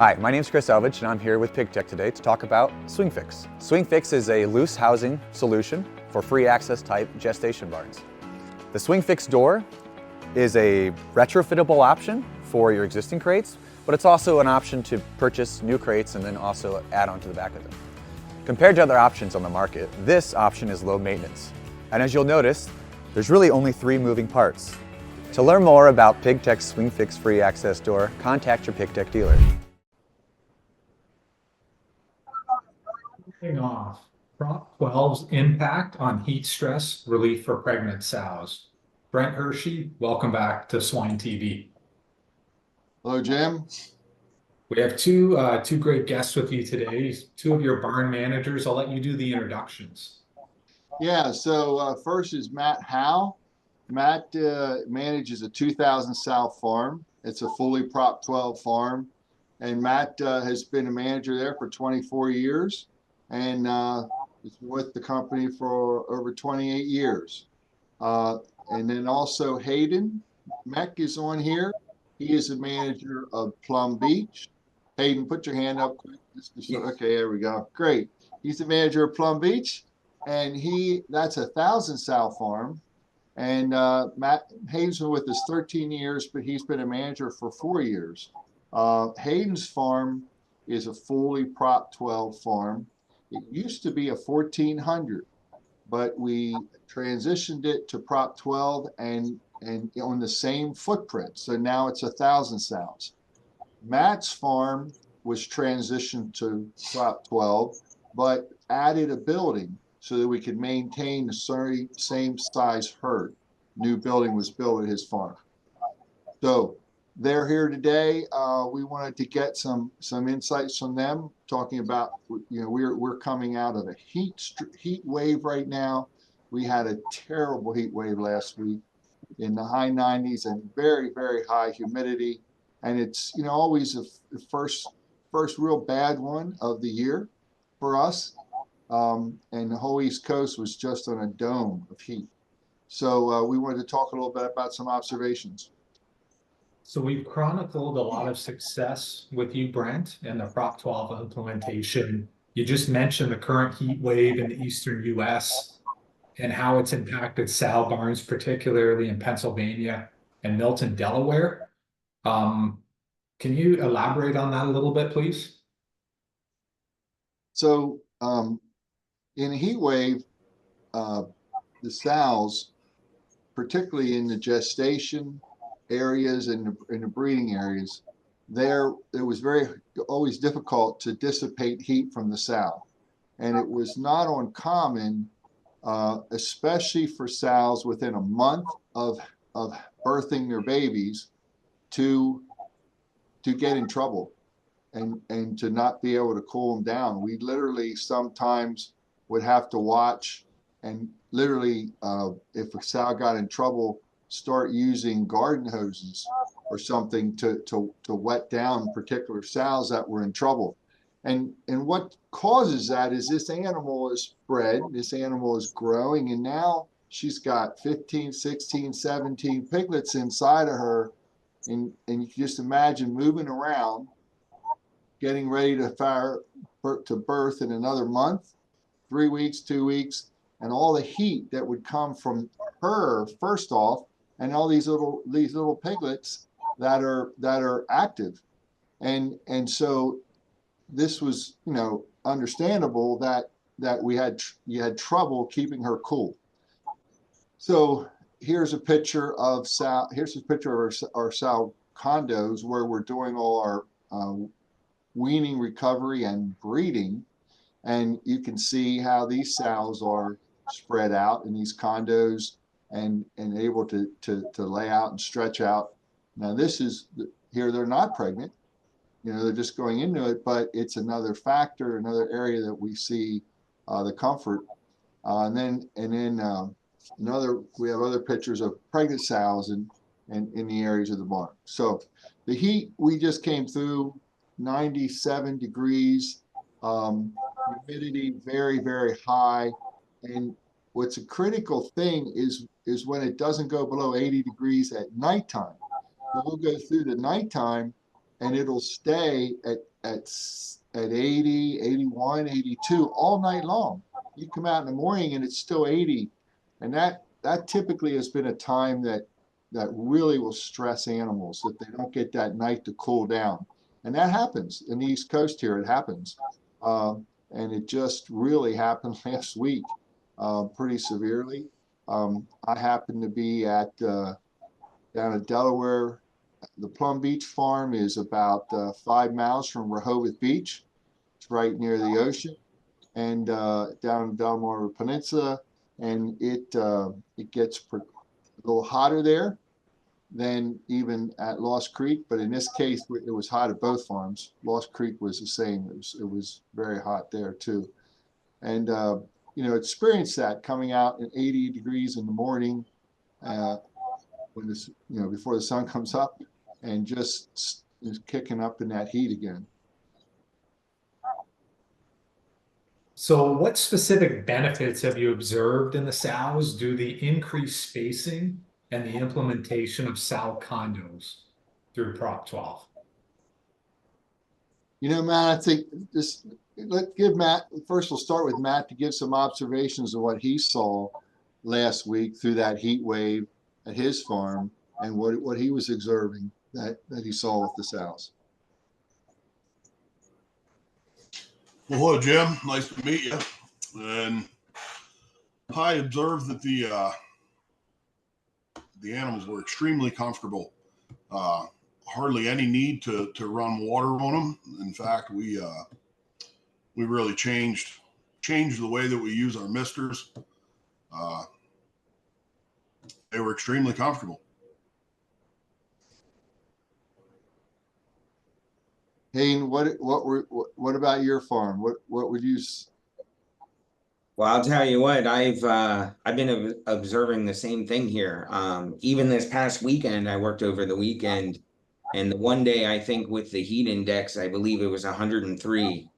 Hi, my name is Chris Elvidge and I'm here with PigTech today to talk about SwingFix. SwingFix is a loose housing solution for free access type gestation barns. The SwingFix door is a retrofittable option for your existing crates, but it's also an option to purchase new crates and then also add on to the back of them. Compared to other options on the market, this option is low maintenance. And as you'll notice, there's really only 3 moving parts. To learn more about PigTech's SwingFix free access door, contact your PigTech dealer. Moving off, Prop 12's impact on heat stress relief for pregnant sows. Brent Hershey, welcome back to Swine TV. Hello, Jim. We have two great guests with you today, 2 of your barn managers. I'll let you do the introductions. Yeah, so first is Matt Howell. Matt manages a 2,000 sow farm. It's a fully Prop 12 farm. And Matt has been a manager there for 24 years and is with the company for over 28 years. And then also Hayden, Meck is on here. He is the manager of Plum Beach. Hayden, put your hand up quick. Okay, there we go. Great. He's the manager of Plum Beach, and that's a 1,000 sow farm. And Matt Hayden's been with us 13 years, but he's been a manager for 4 years. Hayden's farm is a fully Prop 12 farm. It used to be a 1,400, but we transitioned it to Prop 12 and on the same footprint. So now it's 1,000 sows. Matt's farm was transitioned to Prop 12, but added a building so that we could maintain the same size herd. New building was built at his farm. So they're here today. We wanted to get some insights from them, talking about, we're coming out of a heat wave right now. We had a terrible heat wave last week in the high 90s and very, very high humidity. And it's, always the first real bad one of the year for us. And the whole East Coast was just on a dome of heat. So we wanted to talk a little bit about some observations. So we've chronicled a lot of success with you, Brent, and the Prop 12 implementation. You just mentioned the current heat wave in the eastern U.S. and how it's impacted sow barns, particularly in Pennsylvania and Milton, Delaware. Can you elaborate on that a little bit, please? So in a heat wave, the sows, particularly in the gestation areas and in the breeding areas, it was always difficult to dissipate heat from the sow. And it was not uncommon, especially for sows within a month of birthing their babies, to get in trouble and to not be able to cool them down. We literally sometimes would have to watch and literally, if a sow got in trouble, start using garden hoses or something to wet down particular sows that were in trouble. And what causes that is this animal is bred, this animal is growing, and now she's got 15, 16, 17 piglets inside of her. And you can just imagine moving around, getting ready to birth in another month, 3 weeks, 2 weeks, and all the heat that would come from her first off, and all these little piglets that are active, and so this was understandable that you had trouble keeping her cool. So here's a picture of our sow condos where we're doing all our weaning, recovery, and breeding, and you can see how these sows are spread out in these condos and able to lay out and stretch out. Now here they're not pregnant, they're just going into it, but it's another factor, another area that we see the comfort. And then we have other pictures of pregnant sows in the areas of the barn. So the heat, we just came through 97 degrees, humidity very, very high. And what's a critical thing is when it doesn't go below 80 degrees at nighttime. So we'll go through the nighttime and it'll stay at 80, 81, 82 all night long. You come out in the morning and it's still 80. And that typically has been a time that really will stress animals, that they don't get that night to cool down. And that happens in the East Coast here. It happens. And it just really happened last week pretty severely. I happened to be at down in Delaware. The Plum Beach farm is about 5 miles from Rehoboth Beach. It's right near the ocean, and down in Delaware Peninsula, and it gets a little hotter there than even at Lost Creek. But in this case, it was hot at both farms. Lost Creek was the same. It was very hot there too, and experienced that coming out at 80 degrees in the morning. When this, before the sun comes up, and just is kicking up in that heat again. So what specific benefits have you observed in the sows due to the increased spacing and the implementation of sow condos through Prop 12? Matt, I think let's give Matt, first we'll start with Matt to give some observations of what he saw last week through that heat wave at his farm, and what he was observing that he saw with the sows. Well, hello, Jim. Nice to meet you. And I observed that the animals were extremely comfortable. Hardly any need to run water on them. In fact, we really changed the way that we use our misters. They were extremely comfortable. Hayden, what about your farm? What would you? Well, I'll tell you what, I've been observing the same thing here. Even this past weekend, I worked over the weekend, and the one day I think with the heat index, I believe it was 103.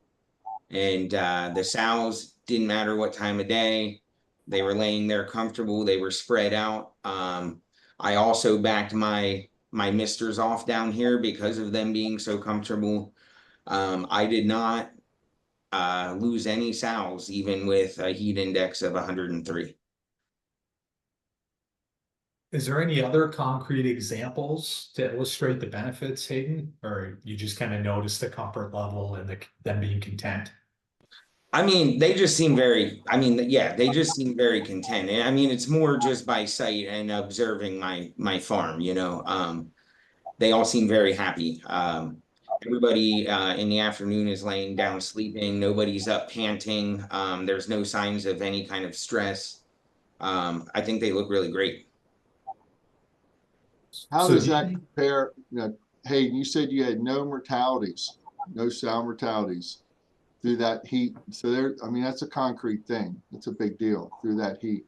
And the sows didn't matter what time of day, they were laying there comfortable, they were spread out. I also backed my misters off down here because of them being so comfortable. I did not lose any sows, even with a heat index of 103. Is there any other concrete examples to illustrate the benefits, Hayden? Or you just kind of noticed the comfort level and them being content? I mean, they just seem very, they just seem very content. I mean, it's more just by sight and observing my farm, they all seem very happy. Everybody in the afternoon is laying down sleeping. Nobody's up panting. There's no signs of any kind of stress. I think they look really great. How does that compare? Hayden, you said you had no sow mortalities through that heat. So that's a concrete thing. It's a big deal through that heat.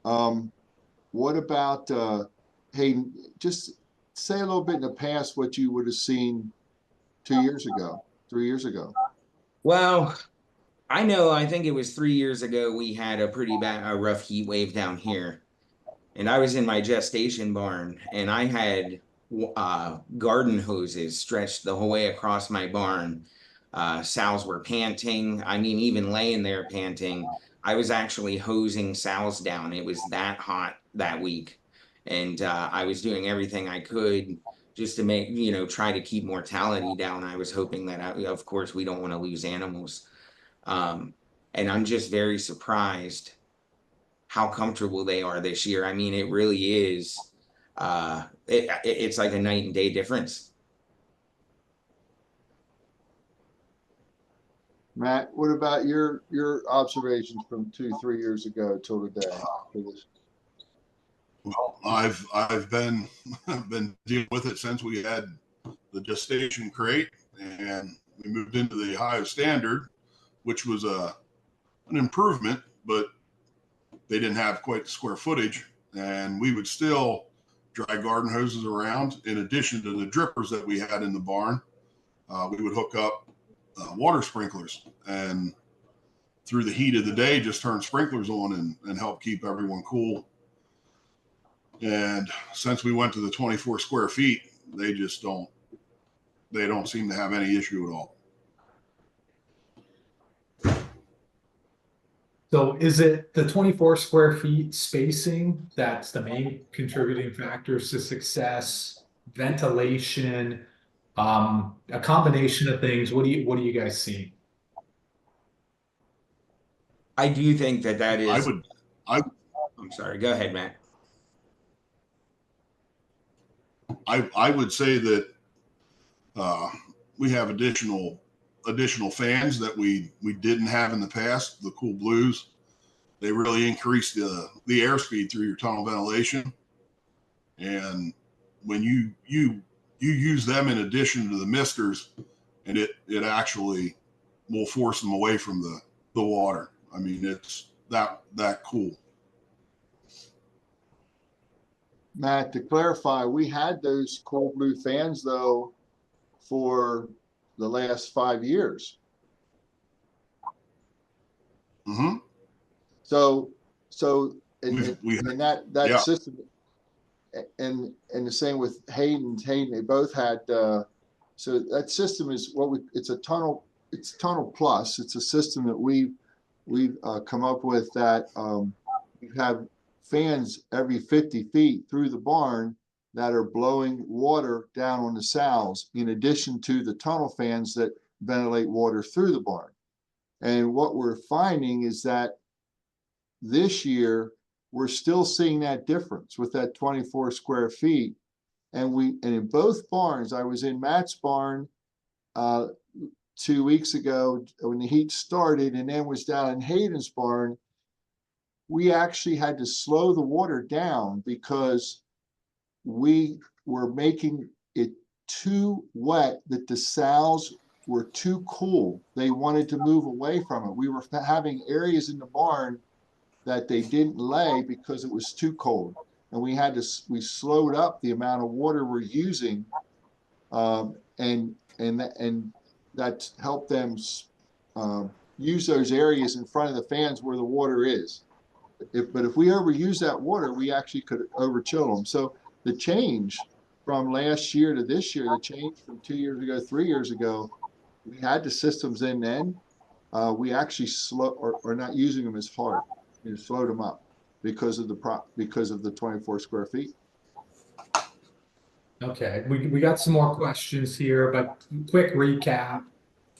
What about Hayden? Just say a little bit in the past what you would have seen 2 years ago, 3 years ago. Well, I think it was 3 years ago we had a pretty rough heat wave down here. And I was in my gestation barn, and I had garden hoses stretched the whole way across my barn. Sows were panting. I mean, even laying there panting. I was actually hosing sows down. It was that hot that week. And I was doing everything I could just to make, try to keep mortality down. I was hoping that, of course, we don't want to lose animals. And I'm just very surprised how comfortable they are this year. I mean, it really is. It's like a night and day difference. Matt, what about your observations from 2-3 years ago till today? Well, I've been dealing with it since we had the gestation crate, and we moved into the Ohio standard, which was an improvement, but they didn't have quite the square footage, and we would still dry garden hoses around. In addition to the drippers that we had in the barn, we would hook up water sprinklers, and through the heat of the day, just turn sprinklers on and help keep everyone cool. And since we went to the 24 square feet, they just don't they don't seem to have any issue at all. So is it the 24 square feet spacing that's the main contributing factors to success, ventilation, a combination of things? What do you guys see? I do think that is. I'm sorry. Go ahead, Matt. I would say that we have additional fans that we didn't have in the past. The Cool Blues, they really increase the airspeed through your tunnel ventilation, and when you use them in addition to the misters, and it actually will force them away from the water. I mean, it's that cool. Matt, to clarify, we had those Cool Blue fans though for the last 5 years. Mm-hmm. So We and that yeah. system, and the same with Hayden, they both had, so that system is it's tunnel plus. It's a system that we've come up with that we have fans every 50 feet through the barn that are blowing water down on the sows, in addition to the tunnel fans that ventilate water through the barn. And what we're finding is that this year we're still seeing that difference with that 24 square feet. And in both barns, I was in Matt's barn 2 weeks ago when the heat started, and then was down in Hayden's barn. We actually had to slow the water down because we were making it too wet, that the sows were too cool. They wanted to move away from it. We were having areas in the barn that they didn't lay because it was too cold. And we slowed up the amount of water we're using, and that helped them use those areas in front of the fans where the water is. But if we overuse that water, we actually could overchill them. So the change from last year to this year, the change from 2 years ago, 3 years ago, we had the systems in then. We actually or not using them as hard. We slowed them up because of the 24 square feet. Okay, we got some more questions here, but quick recap.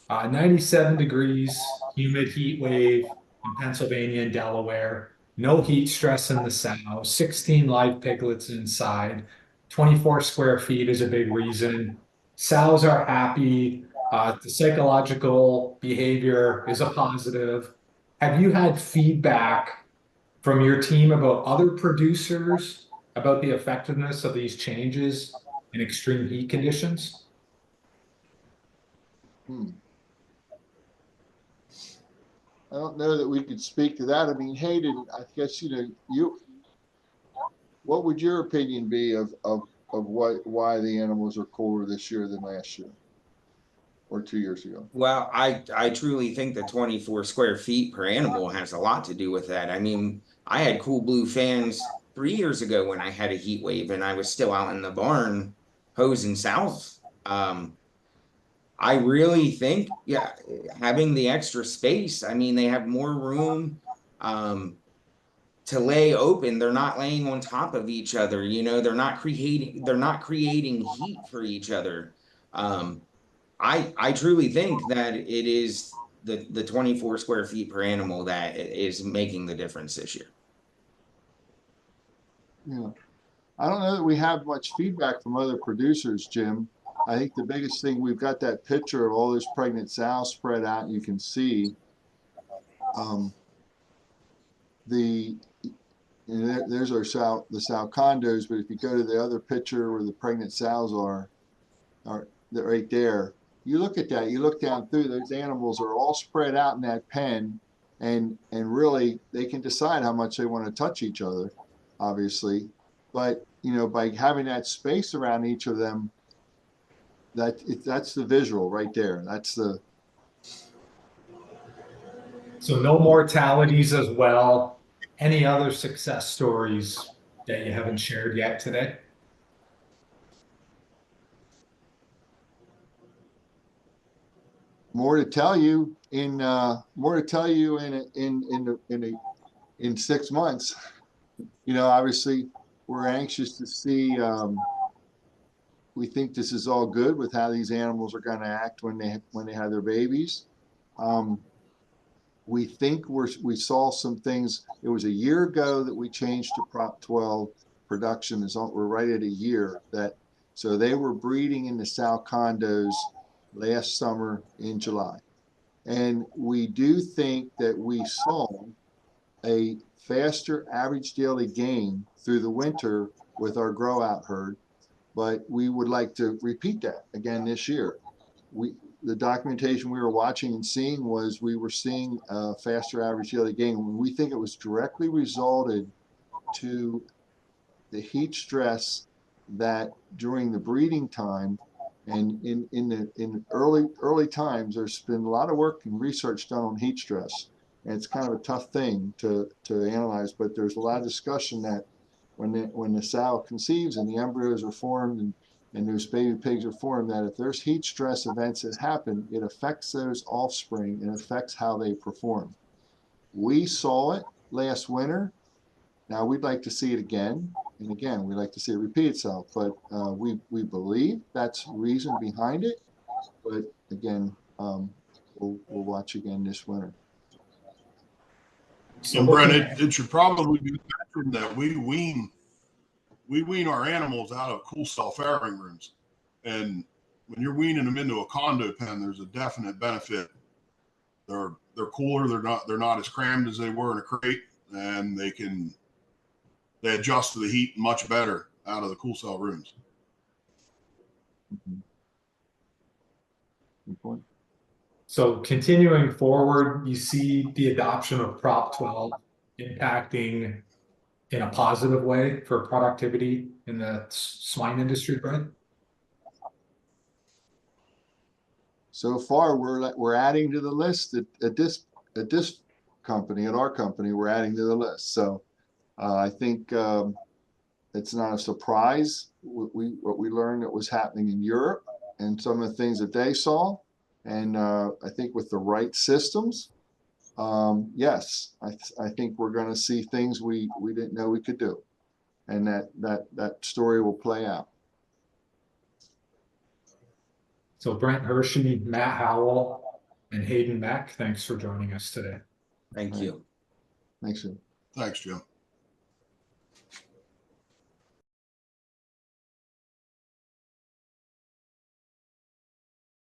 97 degrees, humid heat wave in Pennsylvania and Delaware. No heat stress in the sow. 16 live piglets inside. 24 square feet is a big reason. Sows are happy. The psychological behavior is a positive. Have you had feedback from your team about other producers about the effectiveness of these changes in extreme heat conditions? I don't know that we could speak to that. I mean, Hayden, I guess, what would your opinion be of why the animals are cooler this year than last year or 2 years ago? Well, I truly think the 24 square feet per animal has a lot to do with that. I mean, I had Cool Blue fans 3 years ago when I had a heat wave and I was still out in the barn hosing sows. I really think, yeah, having the extra space, I mean, they have more room to lay open. They're not laying on top of each other, they're not creating heat for each other. I truly think that it is the 24 square feet per animal that is making the difference this year. Yeah. I don't know that we have much feedback from other producers, Jim. I think the biggest thing, we've got that picture of all those pregnant sows spread out, and you can see there's the sow condos, but if you go to the other picture where the pregnant sows are they're right there. You look at that, you look down through, those animals are all spread out in that pen, and really they can decide how much they want to touch each other, obviously. But by having that space around each of them, that's the visual right there. So no mortalities as well. Any other success stories that you haven't shared yet today? more to tell you in 6 months. You know, obviously, we're anxious to see. We think this is all good with how these animals are going to act when they have their babies. We think we saw some things. It was a year ago that we changed to Prop 12 production. We're right at a year that. So they were breeding in the Sow Condos last summer in July. And we do think that we saw a faster average daily gain through the winter with our grow out herd, but we would like to repeat that again this year. The documentation we were watching and seeing was we were seeing a faster average daily gain. We think it was directly resulted to the heat stress that during the breeding time and in early times, there's been a lot of work and research done on heat stress. And it's kind of a tough thing to analyze, but there's a lot of discussion that when the sow conceives and the embryos are formed and those baby pigs are formed, that if there's heat stress events that happen, it affects those offspring and affects how they perform. We saw it last winter. Now we'd like to see it again. And again, we'd like to see it repeat itself, but we believe that's reason behind it. But again, we'll watch again this winter. So Brent, it should probably be mentioned that we wean our animals out of cool cell farrowing rooms, and when you're weaning them into a condo pen, there's a definite benefit. They're cooler. They're not as crammed as they were in a crate, and they adjust to the heat much better out of the cool cell rooms. Mm-hmm. Good point. So continuing forward, you see the adoption of Prop 12 impacting in a positive way for productivity in the swine industry, Brent? So far, we're adding to the list at this company, at our company, we're adding to the list. So I think it's not a surprise what we learned that was happening in Europe and some of the things that they saw. And I think with the right systems, yes, I think we're going to see things we didn't know we could do, and that story will play out. So Brent Hershey, Matt Howell, and Hayden Meck, thanks for joining us today. Thank you. Thanks, Jim. Thanks, Jim.